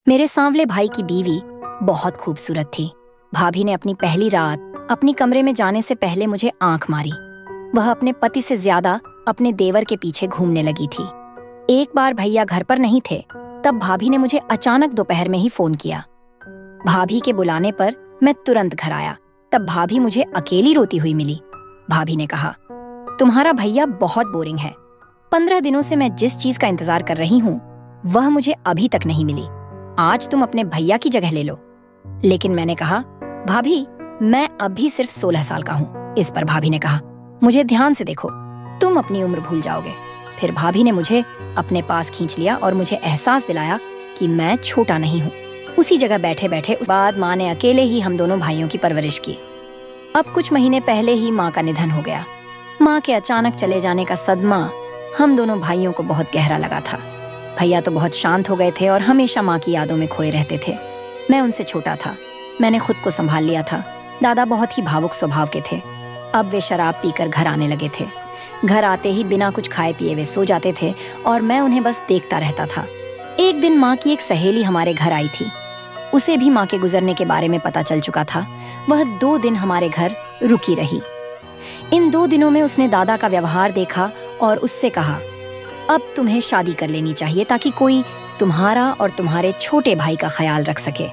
मेरे सांवले भाई की बीवी बहुत खूबसूरत थी। भाभी ने अपनी पहली रात अपनी कमरे में जाने से पहले मुझे आंख मारी। वह अपने पति से ज्यादा अपने देवर के पीछे घूमने लगी थी। एक बार भैया घर पर नहीं थे, तब भाभी ने मुझे अचानक दोपहर में ही फोन किया। भाभी के बुलाने पर मैं तुरंत घर आया। तब भाभी मुझे अकेली रोती हुई मिली। भाभी ने कहा, तुम्हारा भैया बहुत बोरिंग है। 15 दिनों से मैं जिस चीज का इंतजार कर रही हूँ वह मुझे अभी तक नहीं मिली। आज तुम अपने भैया की जगह ले लो। लेकिन मैंने कहा, भाभी मैं अभी सिर्फ 16 साल का हूँ। इस पर भाभी ने कहा, मुझे ध्यान से देखो, तुम अपनी उम्र भूल जाओगे। फिर भाभी ने मुझे अपने पास खींच लिया और मुझे एहसास दिलाया कि मैं छोटा नहीं हूँ। उसी जगह बैठे बैठे उस बाद माँ ने अकेले ही हम दोनों भाइयों की परवरिश की। अब कुछ महीने पहले ही माँ का निधन हो गया। माँ के अचानक चले जाने का सदमा हम दोनों भाइयों को बहुत गहरा लगा था। भैया तो बहुत शांत हो गए थे और हमेशा माँ की यादों में खोए रहते थे। मैं उनसे छोटा था। मैंने खुद को संभाल लिया था। दादा बहुत ही भावुक स्वभाव के थे। अब वे शराब पीकर घर आने लगे थे। घर आते ही बिना कुछ खाए पिए वे सो जाते थे और मैं उन्हें बस देखता रहता था। एक दिन माँ की एक सहेली हमारे घर आई थी। उसे भी माँ के गुजरने के बारे में पता चल चुका था। वह 2 दिन हमारे घर रुकी रही। इन 2 दिनों में उसने दादा का व्यवहार देखा और उससे कहा, अब तुम्हें शादी कर लेनी चाहिए ताकि कोई तुम्हारा और तुम्हारे छोटे भाई का ख्याल रख सके।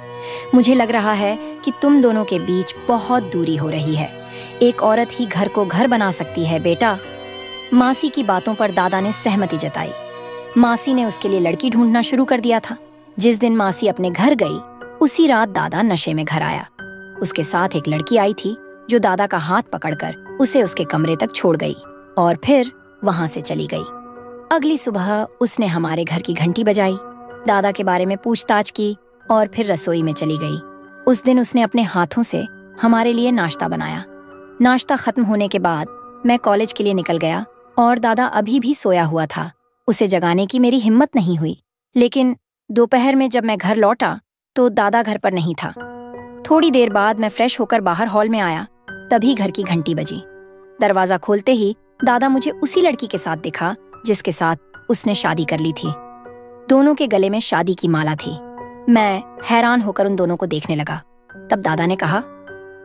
मुझे लग रहा है कि तुम दोनों के बीच बहुत दूरी हो रही है। एक औरत ही घर को घर बना सकती है बेटा। मासी की बातों पर दादा ने सहमति जताई। मासी ने उसके लिए लड़की ढूंढना शुरू कर दिया था। जिस दिन मासी अपने घर गई, उसी रात दादा नशे में घर आया। उसके साथ एक लड़की आई थी जो दादा का हाथ पकड़कर उसे उसके कमरे तक छोड़ गई और फिर वहां से चली गई। अगली सुबह उसने हमारे घर की घंटी बजाई, दादा के बारे में पूछताछ की और फिर रसोई में चली गई। उस दिन उसने अपने हाथों से हमारे लिए नाश्ता बनाया। नाश्ता खत्म होने के बाद मैं कॉलेज के लिए निकल गया और दादा अभी भी सोया हुआ था। उसे जगाने की मेरी हिम्मत नहीं हुई। लेकिन दोपहर में जब मैं घर लौटा तो दादा घर पर नहीं था। थोड़ी देर बाद मैं फ्रेश होकर बाहर हॉल में आया, तभी घर की घंटी बजी। दरवाजा खोलते ही दादा मुझे उसी लड़की के साथ दिखा जिसके साथ उसने शादी कर ली थी। दोनों के गले में शादी की माला थी। मैं हैरान होकर उन दोनों को देखने लगा। तब दादा ने कहा,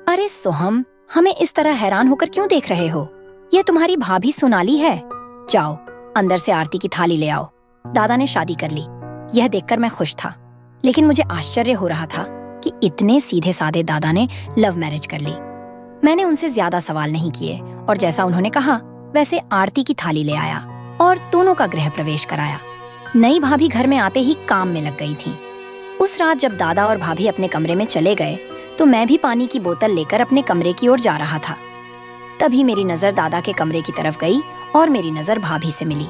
अरे सोहम, हमें इस तरह हैरान होकर क्यों देख रहे हो? यह तुम्हारी भाभी सोनाली है। जाओ अंदर से आरती की थाली ले आओ। दादा ने शादी कर ली। यह देखकर मैं खुश था, लेकिन मुझे आश्चर्य हो रहा था कि इतने सीधे साधे दादा ने लव मैरिज कर ली। मैंने उनसे ज्यादा सवाल नहीं किए और जैसा उन्होंने कहा वैसे आरती की थाली ले आया और दोनों का गृह प्रवेश कराया। नई भाभी घर में आते ही काम में लग गई थी। उस रात जब दादा और भाभी अपने कमरे में चले गए तो मैं भी पानी की बोतल लेकर अपने कमरे की ओर जा रहा था। तभी मेरी नजर दादा के कमरे की तरफ गई और मेरी नजर भाभी से मिली।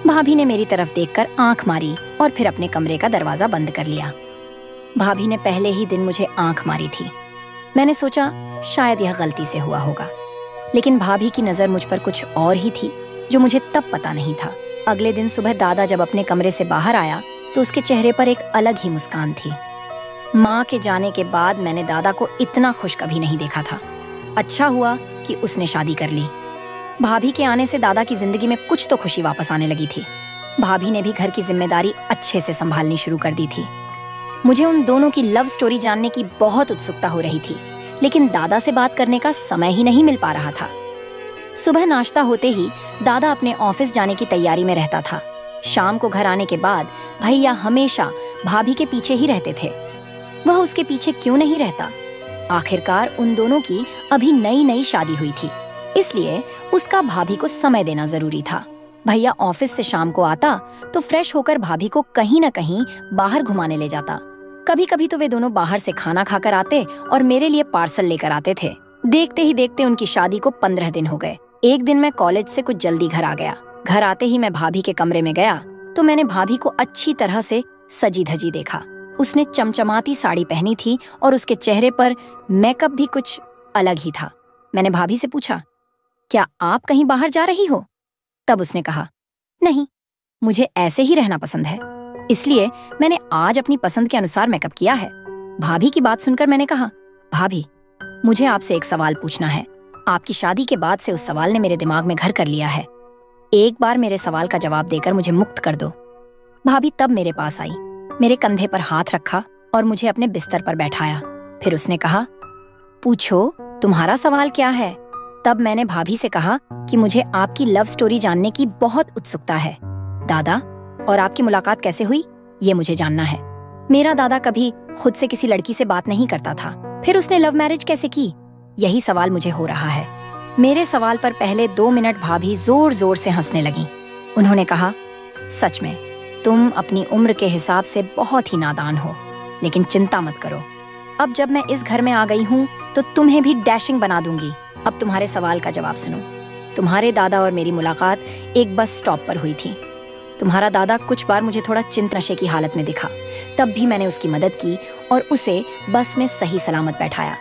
भाभी ने मेरी तरफ देखकर आंख मारी और फिर अपने कमरे का दरवाजा बंद कर लिया। भाभी ने पहले ही दिन मुझे आंख मारी थी। मैंने सोचा शायद यह गलती से हुआ होगा, लेकिन भाभी की नजर मुझ पर कुछ और ही थी जो मुझे तब पता नहीं था। अगले दिन सुबह दादा जब अपने कमरे से बाहर आया तो उसके चेहरे पर एक अलग ही मुस्कान थी। माँ के जाने के बाद मैंने दादा को इतना खुश कभी नहीं देखा था। अच्छा हुआ कि उसने शादी कर ली। भाभी के आने से दादा की जिंदगी में कुछ तो खुशी वापस आने लगी थी। भाभी ने भी घर की जिम्मेदारी अच्छे से संभालनी शुरू कर दी थी। मुझे उन दोनों की लव स्टोरी जानने की बहुत उत्सुकता हो रही थी, लेकिन दादा से बात करने का समय ही नहीं मिल पा रहा था। सुबह नाश्ता होते ही दादा अपने ऑफिस जाने की तैयारी में रहता था। शाम को घर आने के बाद भैया हमेशा भाभी के पीछे ही रहते थे। वह उसके पीछे क्यों नहीं रहता? आखिरकार उन दोनों की अभी नई नई शादी हुई थी, इसलिए उसका भाभी को समय देना जरूरी था। भैया ऑफिस से शाम को आता तो फ्रेश होकर भाभी को कहीं न कहीं बाहर घुमाने ले जाता। कभी कभी तो वे दोनों बाहर से खाना खाकर आते और मेरे लिए पार्सल लेकर आते थे। देखते ही देखते उनकी शादी को 15 दिन हो गए। एक दिन मैं कॉलेज से कुछ जल्दी घर आ गया। घर आते ही मैं भाभी के कमरे में गया तो मैंने भाभी को अच्छी तरह से सजी धजी देखा। उसने चमचमाती साड़ी पहनी थी और उसके चेहरे पर मेकअप भी कुछ अलग ही था। मैंने भाभी से पूछा, क्या आप कहीं बाहर जा रही हो? तब उसने कहा, नहीं, मुझे ऐसे ही रहना पसंद है, इसलिए मैंने आज अपनी पसंद के अनुसार मेकअप किया है। भाभी की बात सुनकर मैंने कहा, भाभी मुझे आपसे एक सवाल पूछना है। आपकी शादी के बाद से उस सवाल ने मेरे दिमाग में घर कर लिया है। एक बार मेरे सवाल का जवाब देकर मुझे मुक्त कर दो। भाभी तब मेरे पास आई। मेरे कंधे पर हाथ रखा और मुझे अपने बिस्तर पर बैठाया। फिर उसने कहा, पूछो, तुम्हारा सवाल क्या है? तब मैंने भाभी से कहा कि मुझे आपकी लव स्टोरी जानने की बहुत उत्सुकता है। दादा, और आपकी मुलाकात कैसे हुई, ये मुझे जानना है। मेरा दादा कभी खुद से किसी लड़की से बात नहीं करता था, फिर उसने लव मैरिज कैसे की? यही सवाल मुझे हो रहा है। मेरे सवाल पर पहले 2 मिनट भाभी जोर जोर से हंसने लगीं। उन्होंने कहा, सच में तुम अपनी उम्र के हिसाब से बहुत ही नादान हो, लेकिन चिंता मत करो। अब जब मैं इस घर में आ गई हूँ तो तुम्हें भी डैशिंग बना दूंगी। अब तुम्हारे सवाल का जवाब सुनो। तुम्हारे दादा और मेरी मुलाकात एक बस स्टॉप पर हुई थी। तुम्हारा दादा कुछ बार मुझे थोड़ा चिंत नशे की हालत में दिखा, तब भी मैंने उसकी मदद की और उसे बस में सही सलामत बैठाया।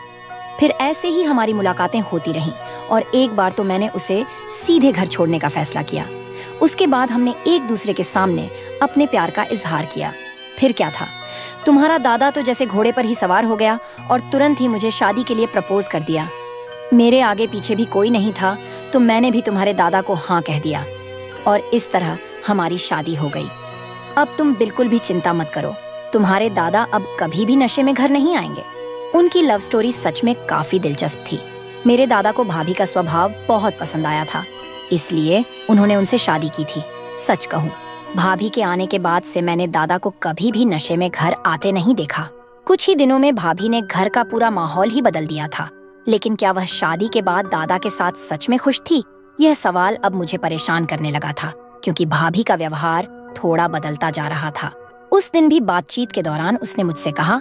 फिर ऐसे ही हमारी मुलाकातें होती रहीं और एक बार तो मैंने उसे सीधे घर छोड़ने का फैसला किया। उसके बाद हमने एक दूसरे के सामने अपने प्यार का इजहार किया। फिर क्या था, तुम्हारा दादा तो जैसे घोड़े पर ही सवार हो गया और तुरंत ही मुझे शादी के लिए प्रपोज कर दिया। मेरे आगे पीछे भी कोई नहीं था तो मैंने भी तुम्हारे दादा को हाँ कह दिया और इस तरह हमारी शादी हो गई। अब तुम बिल्कुल भी चिंता मत करो, तुम्हारे दादा अब कभी भी नशे में घर नहीं आएंगे। उनकी लव स्टोरी सच में काफी दिलचस्प थी। मेरे दादा को भाभी का स्वभाव बहुत पसंद आया था, इसलिए उन्होंने उनसे शादी की थी। सच कहूँ, भाभी के आने के बाद से मैंने दादा को कभी भी नशे में घर आते नहीं देखा। कुछ ही दिनों में भाभी ने घर का पूरा माहौल ही बदल दिया था। लेकिन क्या वह शादी के बाद दादा के साथ सच में खुश थी? यह सवाल अब मुझे परेशान करने लगा था, क्योंकि भाभी का व्यवहार थोड़ा बदलता जा रहा था। उस दिन भी बातचीत के दौरान उसने मुझसे कहा,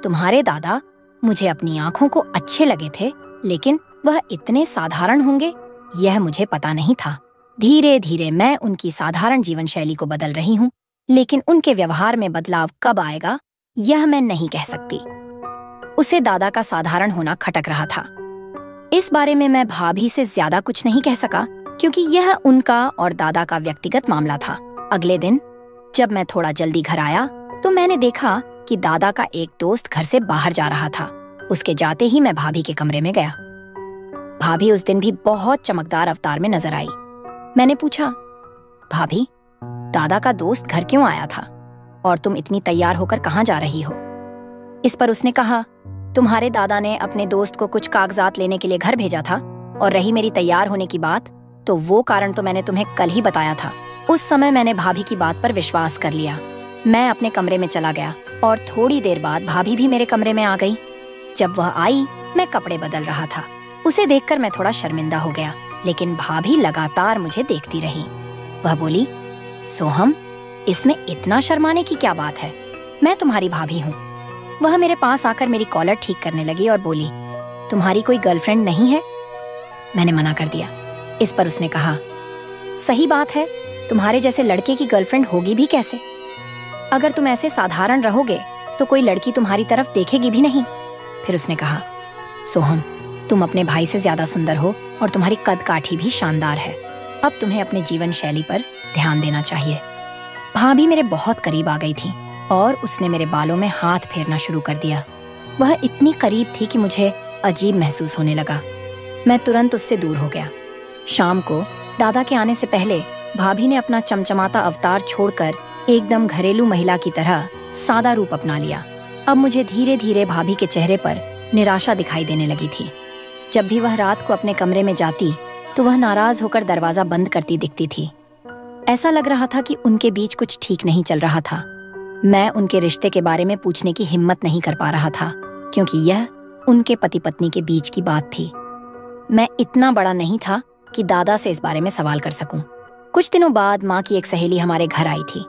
तुम्हारे दादा मुझे अपनी आंखों को अच्छे लगे थे, लेकिन वह इतने साधारण होंगे यह मुझे पता नहीं था। धीरे धीरे मैं उनकी साधारण जीवन शैली को बदल रही हूँ, लेकिन उनके व्यवहार में बदलाव कब आएगा यह मैं नहीं कह सकती। उसे दादा का साधारण होना खटक रहा था। इस बारे में मैं भाभी से ज्यादा कुछ नहीं कह सका, क्योंकि यह उनका और दादा का व्यक्तिगत मामला था। अगले दिन जब मैं थोड़ा जल्दी घर आया तो मैंने देखा कि दादा का एक दोस्त घर से बाहर जा रहा था। उसके जाते ही मैं भाभी के कमरे में गया। भाभी उस दिन भी बहुत चमकदार अवतार में नजर आई। मैंने पूछा, भाभी, दादा का दोस्त घर क्यों आया था और तुम इतनी तैयार होकर कहाँ जा रही हो? इस पर उसने कहा, तुम्हारे दादा ने अपने दोस्त को कुछ कागजात लेने के लिए घर भेजा था, और रही मेरी तैयार होने की बात, तो वो कारण तो मैंने तुम्हें कल ही बताया था। उस समय मैंने भाभी की बात पर विश्वास कर लिया। मैं अपने कमरे में चला गया और थोड़ी देर बाद भाभी भी मेरे कमरे में आ गई। जब वह आई, मैं कपड़े बदल रहा था। उसे देखकर मैं थोड़ा शर्मिंदा हो गया, लेकिन भाभी लगातार मुझे देखती रही। वह बोली, सोहम, इसमें इतना शर्माने की क्या बात है? मैं तुम्हारी भाभी हूँ। वह मेरे पास आकर मेरी कॉलर ठीक करने लगी और बोली, तुम्हारी कोई गर्लफ्रेंड नहीं है? मैंने मना कर दिया। इस पर उसने कहा, सही बात है, तुम्हारे जैसे लड़के की गर्लफ्रेंड होगी भी कैसे? अगर तुम ऐसे साधारण रहोगे तो कोई लड़की तुम्हारी तरफ देखेगी भी नहीं। फिर उसने कहा, सोहम, तुम अपने भाई से ज्यादा सुंदर हो और तुम्हारी कद काठी भी शानदार है। अब तुम्हें अपने जीवन शैली पर ध्यान देना चाहिए। भाभी मेरे बहुत करीब आ गई थी और उसने मेरे बालों में हाथ फेरना शुरू कर दिया। वह इतनी करीब थी कि मुझे अजीब महसूस होने लगा। मैं तुरंत उससे दूर हो गया। शाम को दादा के आने से पहले भाभी ने अपना चमचमाता अवतार छोड़कर एकदम घरेलू महिला की तरह सादा रूप अपना लिया। अब मुझे धीरे धीरे भाभी के चेहरे पर निराशा दिखाई देने लगी थी। जब भी वह रात को अपने कमरे में जाती तो वह नाराज होकर दरवाजा बंद करती दिखती थी। ऐसा लग रहा था कि उनके बीच कुछ ठीक नहीं चल रहा था। मैं उनके रिश्ते के बारे में पूछने की हिम्मत नहीं कर पा रहा था, क्योंकि यह उनके पति पत्नी के बीच की बात थी। मैं इतना बड़ा नहीं था कि दादा से इस बारे में सवाल कर सकूं। कुछ दिनों बाद माँ की एक सहेली हमारे घर आई थी।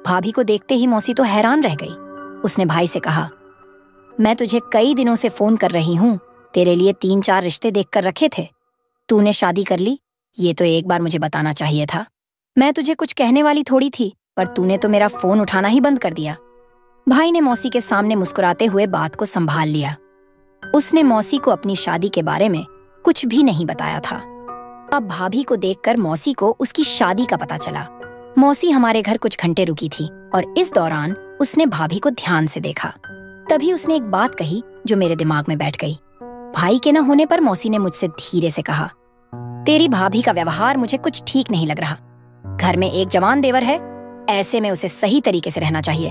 भाभी को देखते ही मौसी तो हैरान रह गई। उसने भाई से कहा, मैं तुझे कई दिनों से फोन कर रही हूँ, तेरे लिए 3-4 रिश्ते देख कर रखे थे। तूने शादी कर ली, ये तो एक बार मुझे बताना चाहिए था। मैं तुझे कुछ कहने वाली थोड़ी थी, पर तूने तो मेरा फोन उठाना ही बंद कर दिया। भाई ने मौसी के सामने मुस्कुराते हुए बात को संभाल लिया। उसने मौसी को अपनी शादी के बारे में कुछ भी नहीं बताया था। अब भाभी को देखकर मौसी को उसकी शादी का पता चला। मौसी हमारे घर कुछ घंटे रुकी थी और इस दौरान उसने भाभी को ध्यान से देखा। तभी उसने एक बात कही जो मेरे दिमाग में बैठ गई। भाई के न होने पर मौसी ने मुझसे धीरे से कहा, तेरी भाभी का व्यवहार मुझे कुछ ठीक नहीं लग रहा। घर में एक जवान देवर है, ऐसे में उसे सही तरीके से रहना चाहिए।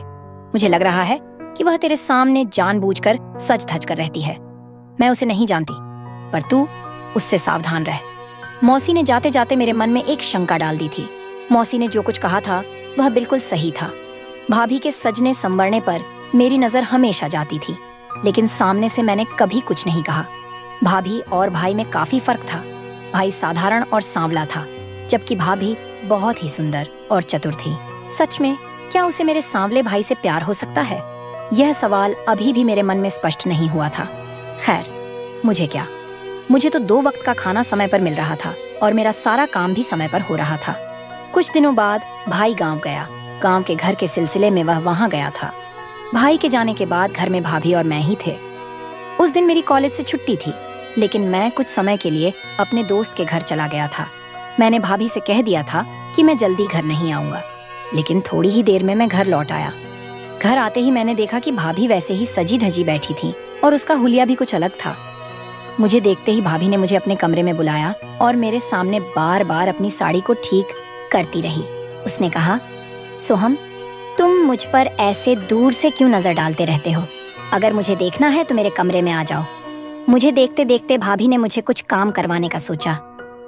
मुझे लग रहा है कि वह तेरे सामने जानबूझकर सच धज कर रहती है। मैं उसे नहीं जानती, पर तू उससे सावधान रह। मौसी ने जाते जाते मेरे मन में एक शंका डाल दी थी। मौसी ने जो कुछ कहा था वह बिल्कुल सही था। भाभी के सजने संवरने पर मेरी नजर हमेशा जाती थी, लेकिन सामने से मैंने कभी कुछ नहीं कहा। भाभी और भाई में काफी फर्क था। भाई साधारण और सांवला था, जबकि भाभी बहुत ही सुंदर और चतुर थी। सच में क्या उसे मेरे सांवले भाई से प्यार हो सकता है? यह सवाल अभी भी मेरे मन में स्पष्ट नहीं हुआ था। खैर, मुझे क्या, मुझे तो 2 वक्त का खाना समय पर मिल रहा था और मेरा सारा काम भी समय पर हो रहा था। कुछ दिनों बाद भाई गांव गया। गांव के घर के सिलसिले में वह वहां गया था। भाई के जाने के बाद घर में भाभी और मैं ही थे। उस दिन मेरी कॉलेज से छुट्टी थी, लेकिन मैं कुछ समय के लिए अपने दोस्त के घर चला गया था। मैंने भाभी से कह दिया था कि मैं जल्दी घर नहीं आऊंगा, लेकिन थोड़ी ही देर में मैं घर लौट आया। घर आते ही मैंने देखा कि भाभी वैसे ही सजी धजी बैठी थी और उसका हुलिया भी कुछ अलग था। मुझे देखते ही भाभी ने मुझे अपने कमरे में बुलाया और मेरे सामने बार बार अपनी साड़ी को ठीक करती रही। उसने कहा, सोहम, तुम मुझ पर ऐसे दूर से क्यों नजर डालते रहते हो? अगर मुझे देखना है तो मेरे कमरे में आ जाओ। मुझे देखते देखते भाभी ने मुझे कुछ काम करवाने का सोचा।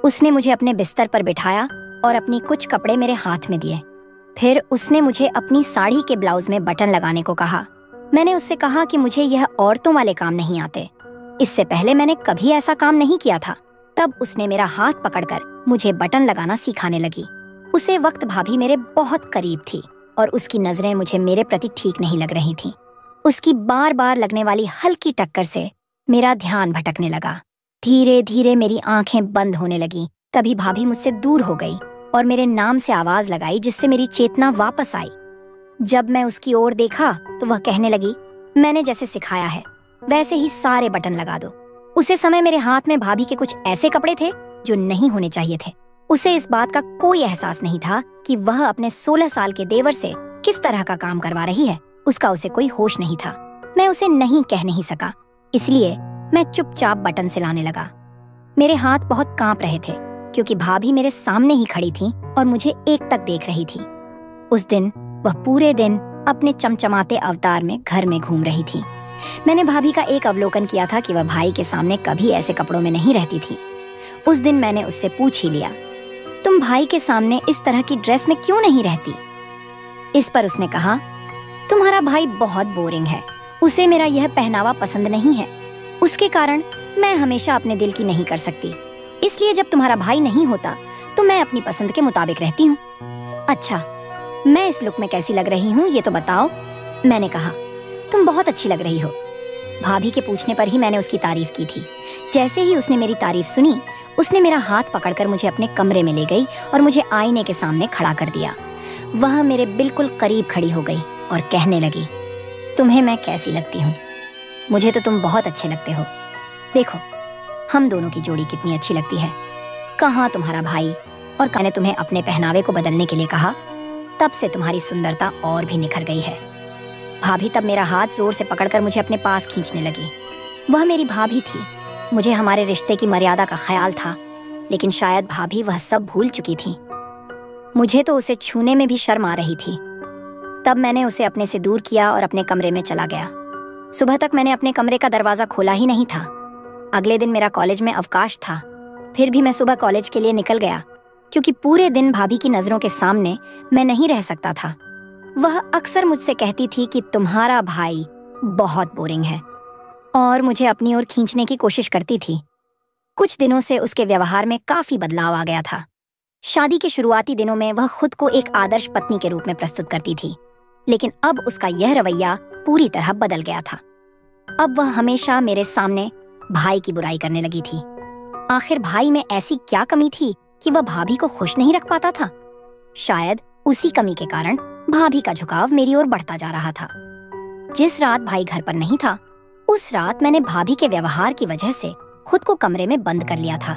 उसने मुझे अपने बिस्तर पर बिठाया और अपनी कुछ कपड़े मेरे हाथ में दिए। फिर उसने मुझे अपनी साड़ी के ब्लाउज में बटन लगाने को कहा। मैंने उससे कहा कि मुझे यह औरतों वाले काम नहीं आते। इससे पहले मैंने कभी ऐसा काम नहीं किया था। तब उसने मेरा हाथ पकड़कर मुझे बटन लगाना सिखाने लगी। उसे वक्त भाभी मेरे बहुत करीब थी और उसकी नजरें मुझे मेरे प्रति ठीक नहीं लग रही थीं। उसकी बार बार लगने वाली हल्की टक्कर से मेरा ध्यान भटकने लगा। धीरे धीरे मेरी आंखें बंद होने लगीं। तभी भाभी मुझसे दूर हो गई और मेरे नाम से आवाज लगाई, जिससे मेरी चेतना वापस आई। जब मैं उसकी ओर देखा तो वह कहने लगी, मैंने जैसे सिखाया है वैसे ही सारे बटन लगा दो। उसे समय मेरे हाथ में भाभी के कुछ ऐसे कपड़े थे जो नहीं होने चाहिए थे। उसे इस बात का कोई एहसास नहीं था कि वह अपने 16 साल के देवर से किस तरह का काम करवा रही है। उसका उसे कोई होश नहीं था। मैं उसे नहीं कह नहीं सका, इसलिए मैं चुपचाप बटन से लाने लगा। मेरे हाथ बहुत कांप रहे थे क्योंकि भाभी मेरे सामने ही खड़ी थी और मुझे एकटक देख रही थी। उस दिन वह पूरे दिन अपने चमचमाते अवतार में घर में घूम रही थी। मैंने भाभी का एक अवलोकन किया था कि वह भाई के सामने कभी ऐसे कपड़ों में नहीं रहती थी। उस दिन मैंने उससे पूछ ही लिया, तुम भाई के सामने इस तरह की ड्रेस में क्यों नहीं रहती? इस पर उसने कहा, तुम्हारा भाई बहुत बोरिंग है, उसे मेरा यह पहनावा पसंद नहीं है। उसके कारण मैं हमेशा अपने दिल की नहीं कर सकती, इसलिए जब तुम्हारा भाई नहीं होता तो मैं अपनी पसंद के मुताबिक रहती हूँ। अच्छा, मैं इस लुक में कैसी लग रही हूँ ये तो बताओ। मैंने कहा, तुम बहुत अच्छी लग रही हो। भाभी के पूछने पर ही मैंने उसकी तारीफ की थी। जैसे ही उसने मेरी तारीफ सुनी, उसने मेरा हाथ पकड़कर मुझे अपने कमरे में ले गई और मुझे आईने के सामने खड़ा कर दिया। वह मेरे बिल्कुल करीब खड़ी हो गई और कहने लगी, तुम्हें मैं कैसी लगती हूँ? मुझे तो तुम बहुत अच्छे लगते हो। देखो, हम दोनों की जोड़ी कितनी अच्छी लगती है। कहाँ तुम्हारा भाई? और मैंने तुम्हें अपने पहनावे को बदलने के लिए कहा, तब से तुम्हारी सुंदरता और भी निखर गई है। भाभी तब मेरा हाथ जोर से पकड़कर मुझे अपने पास खींचने लगी। वह मेरी भाभी थी। मुझे हमारे रिश्ते की मर्यादा का ख्याल था, लेकिन शायद भाभी वह सब भूल चुकी थी। मुझे तो उसे छूने में भी शर्म आ रही थी। तब मैंने उसे अपने से दूर किया और अपने कमरे में चला गया। सुबह तक मैंने अपने कमरे का दरवाजा खोला ही नहीं था। अगले दिन मेरा कॉलेज में अवकाश था। फिर भी मैं सुबह कॉलेज के लिए निकल गया, क्योंकि पूरे दिन भाभी की नजरों के सामने मैं नहीं रह सकता था। वह अक्सर मुझसे कहती थी कि तुम्हारा भाई बहुत बोरिंग है और मुझे अपनी ओर खींचने की कोशिश करती थी। कुछ दिनों से उसके व्यवहार में काफी बदलाव आ गया था। शादी के शुरुआती दिनों में वह खुद को एक आदर्श पत्नी के रूप में प्रस्तुत करती थी, लेकिन अब उसका यह रवैया पूरी तरह बदल गया था। अब वह हमेशा मेरे सामने भाई की बुराई करने लगी थी। आखिर भाई में ऐसी क्या कमी थी कि वह भाभी को खुश नहीं रख पाता था? शायद उसी कमी के कारण भाभी का झुकाव मेरी ओर बढ़ता जा रहा था। जिस रात भाई घर पर नहीं था, उस रात मैंने भाभी के व्यवहार की वजह से खुद को कमरे में बंद कर लिया था,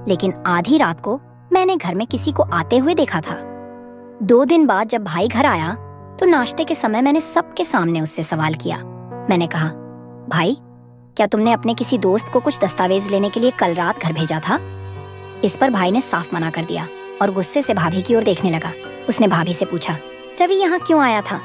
लेकिन आधी रात को मैंने घर में किसी को आते हुए देखा था। 2 दिन बाद जब भाई घर आया तो नाश्ते के समय मैंने सबके सामने उससे सवाल किया। मैंने कहा, भाई, क्या तुमने अपने किसी दोस्त को कुछ दस्तावेज लेने के लिए कल रात घर भेजा था? इस पर भाई ने साफ मना कर दिया और गुस्से से भाभी की ओर देखने लगा। उसने भाभी से पूछा, रवि यहाँ क्यों आया था?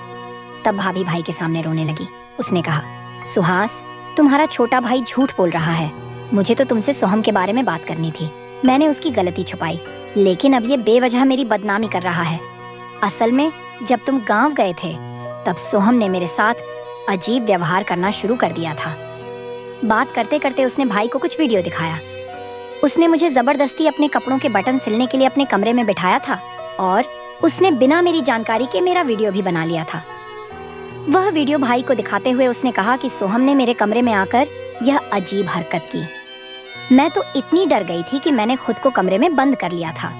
तब भाभी भाई के सामने रोने लगी। उसने कहा, सुहास, तुम्हारा छोटा भाई झूठ बोल रहा है। मुझे तो तुमसे सोहम के बारे में बात करनी थी। मैंने उसकी गलती छुपाई, लेकिन अब ये बेवजह मेरी बदनामी कर रहा है। असल में जब तुम गांव गए थे तब सोहम ने मेरे साथ अजीब व्यवहार करना शुरू कर दिया था। बात करते करते उसने भाई को कुछ वीडियो दिखाया। उसने मुझे जबरदस्ती अपने कपड़ों के बटन सिलने के लिए अपने कमरे में बिठाया था और उसने बिना मेरी जानकारी के मेरा वीडियो भी बना लिया था। वह वीडियो भाई को दिखाते हुए उसने कहा कि सोहम ने मेरे कमरे में आकर यह अजीब हरकत की। मैं तो इतनी डर गई थी कि मैंने खुद को कमरे में बंद कर लिया था।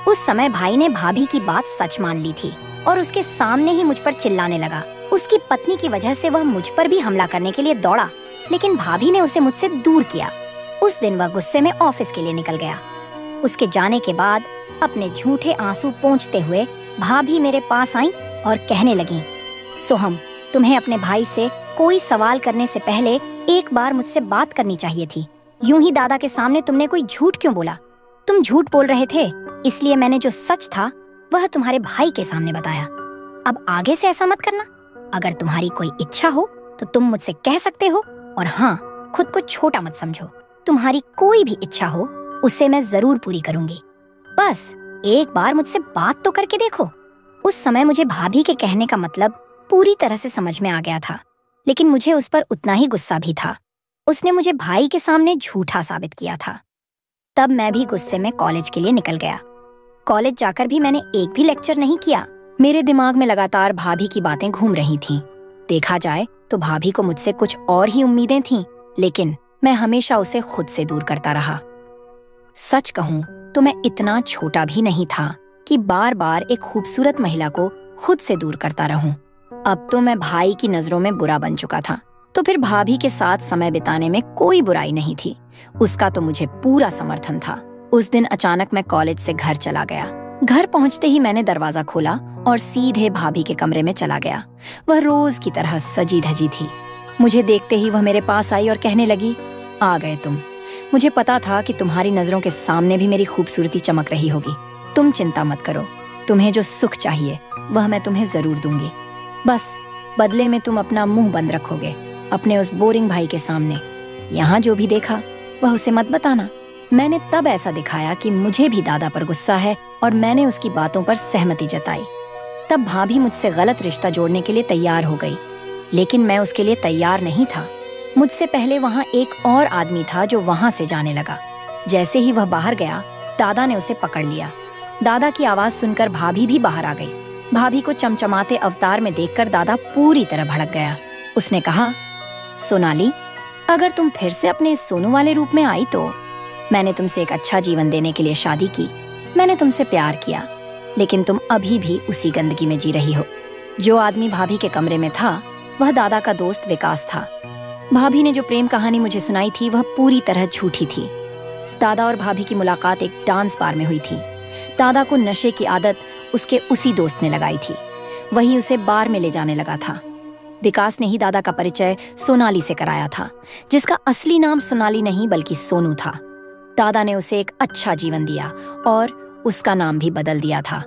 उस समय भाई ने भाभी की बात सच मान ली थी और उसके सामने ही मुझ पर चिल्लाने लगा। उसकी पत्नी की वजह से वह मुझ पर भी हमला करने के लिए दौड़ा, लेकिन भाभी ने उसे मुझसे दूर किया। उस दिन वह गुस्से में ऑफिस के लिए निकल गया। उसके जाने के बाद अपने झूठे आंसू पोंछते हुए भाभी मेरे पास आई और कहने लगी, सोहम, तुम्हें अपने भाई से कोई सवाल करने से पहले एक बार मुझसे बात करनी चाहिए थी। यूं ही दादा के सामने तुमने कोई झूठ क्यों बोला? तुम झूठ बोल रहे थे, इसलिए मैंने जो सच था वह तुम्हारे भाई के सामने बताया। अब आगे से ऐसा मत करना। अगर तुम्हारी कोई इच्छा हो तो तुम मुझसे कह सकते हो, और हाँ, खुद को छोटा मत समझो। तुम्हारी कोई भी इच्छा हो उसे मैं जरूर पूरी करूंगी। बस एक बार मुझसे बात तो करके देखो। उस समय मुझे भाभी के कहने का मतलब पूरी तरह से समझ में आ गया था, लेकिन मुझे उस पर उतना ही गुस्सा भी था। उसने मुझे भाई के सामने झूठा साबित किया था। तब मैं भी गुस्से में कॉलेज के लिए निकल गया। कॉलेज जाकर भी मैंने एक भी लेक्चर नहीं किया। मेरे दिमाग में लगातार भाभी की बातें घूम रही थीं। देखा जाए तो भाभी को मुझसे कुछ और ही उम्मीदें थीं, लेकिन मैं हमेशा उसे खुद से दूर करता रहा। सच कहूं तो मैं इतना छोटा भी नहीं था कि बार बार एक खूबसूरत महिला को खुद से दूर करता रहूं। अब तो मैं भाई की नजरों में बुरा बन चुका था, तो फिर भाभी के साथ समय बिताने में कोई बुराई नहीं थी। उसका तो मुझे पूरा समर्थन था। उस दिन अचानक मैं कॉलेज से घर चला गया। घर पहुंचते ही मैंने दरवाजा खोला और सीधे भाभी के कमरे में चला गया। वह रोज की तरह सजी धजी थी। मुझे देखते ही वह मेरे पास आई और कहने लगी, आ गए तुम। मुझे पता था कि तुम्हारी नजरों के सामने भी मेरी खूबसूरती चमक रही होगी। तुम चिंता मत करो, तुम्हें जो सुख चाहिए वह मैं तुम्हें जरूर दूंगी। बस बदले में तुम अपना मुंह बंद रखोगे अपने उस बोरिंग भाई के सामने। यहाँ जो भी देखा वह उसे मत बताना। मैंने तब ऐसा दिखाया कि मुझे भी दादा पर गुस्सा है और मैंने उसकी बातों पर सहमति जताई। तब भाभी मुझसे गलत रिश्ता जोड़ने के लिए तैयार हो गई, लेकिन मैं उसके लिए तैयार नहीं था। मुझसे पहले वहाँ एक और आदमी था जो वहाँ से जाने लगा। जैसे ही वह बाहर गया, दादा ने उसे पकड़ लिया। दादा की आवाज सुनकर भाभी भी बाहर आ गई। भाभी को चमचमाते अवतार में देखकर दादा पूरी तरह भड़क गया। उसने कहा, सोनाली, अगर तुम फिर से अपने इस सोनू वाले रूप में आई तो मैंने तुमसे एक अच्छा जीवन देने के लिए शादी की। मैंने तुमसे प्यार किया, लेकिन तुम अभी भी उसी गंदगी में जी रही हो। जो आदमी भाभी के कमरे में था वह दादा का दोस्त विकास था। भाभी ने जो प्रेम कहानी मुझे सुनाई थी वह पूरी तरह झूठी थी। दादा और भाभी की मुलाकात एक डांस बार में हुई थी। दादा को नशे की आदत उसके उसी दोस्त ने लगाई थी। वही उसे बार में ले जाने लगा था। विकास ने ही दादा का परिचय सोनाली से कराया था, जिसका असली नाम सोनाली नहीं बल्कि सोनू था। दादा ने उसे एक अच्छा जीवन दिया और उसका नाम भी बदल दिया था।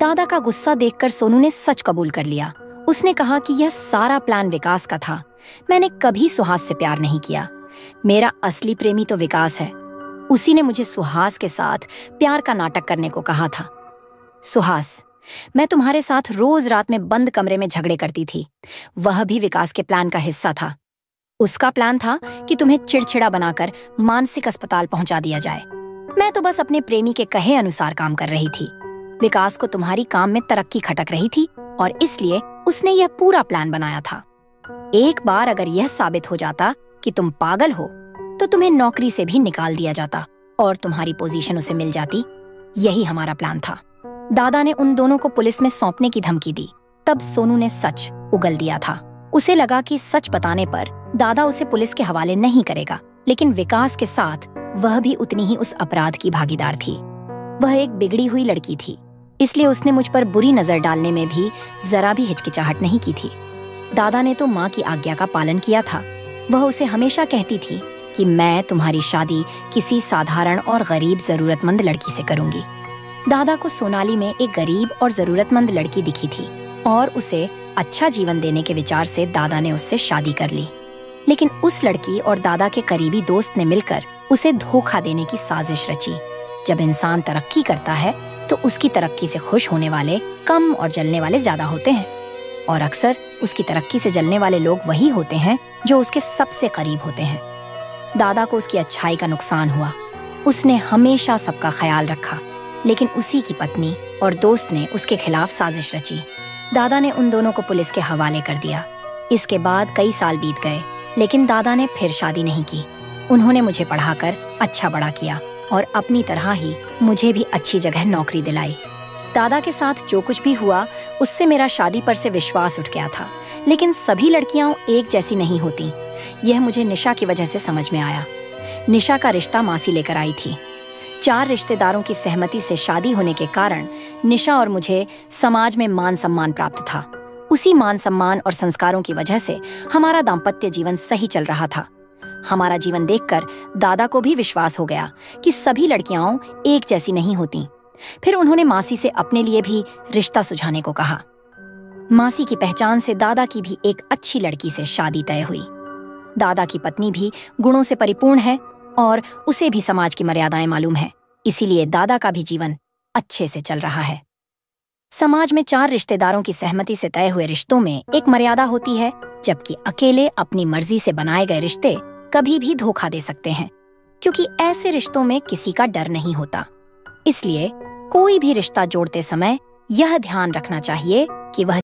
दादा का गुस्सा देखकर सोनू ने सच कबूल कर लिया। उसने कहा कि यह सारा प्लान विकास का था। मैंने कभी सुहास से प्यार नहीं किया। मेरा असली प्रेमी तो विकास है। उसी ने मुझे सुहास के साथ प्यार का नाटक करने को कहा था। सुहास, मैं तुम्हारे साथ रोज रात में बंद कमरे में झगड़े करती थी। वह भी विकास के प्लान का हिस्सा था। उसका प्लान था कि तुम्हें चिड़चिड़ा बनाकर मानसिक अस्पताल पहुंचा दिया जाए। मैं तो बस अपने प्रेमी के कहे अनुसार काम कर रही थी। विकास को तुम्हारी काम में तरक्की खटक रही थी और इसलिए उसने यह पूरा प्लान बनाया था। एक बार अगर यह साबित हो जाता कि तुम पागल हो तो तुम्हें नौकरी से भी निकाल दिया जाता और तुम्हारी पोजीशन उसे मिल जाती। यही हमारा प्लान था। दादा ने उन दोनों को पुलिस में सौंपने की धमकी दी। तब सोनू ने सच उगल दिया था। उसे लगा कि सच बताने पर दादा उसे पुलिस के हवाले नहीं करेगा, लेकिन विकास के साथ वह भी उतनी ही उस अपराध की भागीदार थी। वह एक बिगड़ी हुई लड़की थी, इसलिए उसने मुझ पर बुरी नजर डालने में भी जरा भी हिचकिचाहट नहीं की थी। दादा ने तो माँ की आज्ञा का पालन किया था। वह उसे हमेशा कहती थी कि मैं तुम्हारी शादी किसी साधारण और गरीब जरूरतमंद लड़की से करूंगी। दादा को सोनाली में एक गरीब और जरूरतमंद लड़की दिखी थी और उसे अच्छा जीवन देने के विचार से दादा ने उससे शादी कर ली। लेकिन उस लड़की और दादा के करीबी दोस्त ने मिलकर उसे धोखा देने की साजिश रची। जब इंसान तरक्की करता है तो उसकी तरक्की से खुश होने वाले कम और जलने वाले ज्यादा होते हैं, और अक्सर उसकी तरक्की से जलने वाले लोग वही होते हैं जो उसके सबसे करीब होते हैं। दादा को उसकी अच्छाई का नुकसान हुआ। उसने हमेशा सबका ख्याल रखा, लेकिन उसी की पत्नी और दोस्त ने उसके खिलाफ साजिश रची। दादा ने उन दोनों को पुलिस के हवाले कर दिया। इसके बाद कई साल बीत गए, लेकिन दादा ने फिर शादी नहीं की। उन्होंने मुझे पढ़ाकर अच्छा बड़ा किया और अपनी तरह ही मुझे भी अच्छी जगह नौकरी दिलाई। दादा के साथ जो कुछ भी हुआ उससे मेरा शादी पर से विश्वास उठ गया था। लेकिन सभी लड़कियां एक जैसी नहीं होती, यह मुझे निशा की वजह से समझ में आया। निशा का रिश्ता मासी लेकर आई थी। 4 रिश्तेदारों की सहमति से शादी होने के कारण निशा और मुझे समाज में मान सम्मान प्राप्त था। उसी मान सम्मान और संस्कारों की वजह से हमारा दाम्पत्य जीवन सही चल रहा था। हमारा जीवन देखकर दादा को भी विश्वास हो गया कि सभी लड़कियां एक जैसी नहीं होती। फिर उन्होंने मासी से अपने लिए भी रिश्ता सुझाने को कहा। मासी की पहचान से दादा की भी एक अच्छी लड़की से शादी तय हुई। दादा की पत्नी भी गुणों से परिपूर्ण है और उसे भी समाज की मर्यादाएं मालूम है, इसीलिए दादा का भी जीवन अच्छे से चल रहा है। समाज में 4 रिश्तेदारों की सहमति से तय हुए रिश्तों में एक मर्यादा होती है, जबकि अकेले अपनी मर्जी से बनाए गए रिश्ते कभी भी धोखा दे सकते हैं, क्योंकि ऐसे रिश्तों में किसी का डर नहीं होता। इसलिए कोई भी रिश्ता जोड़ते समय यह ध्यान रखना चाहिए कि वह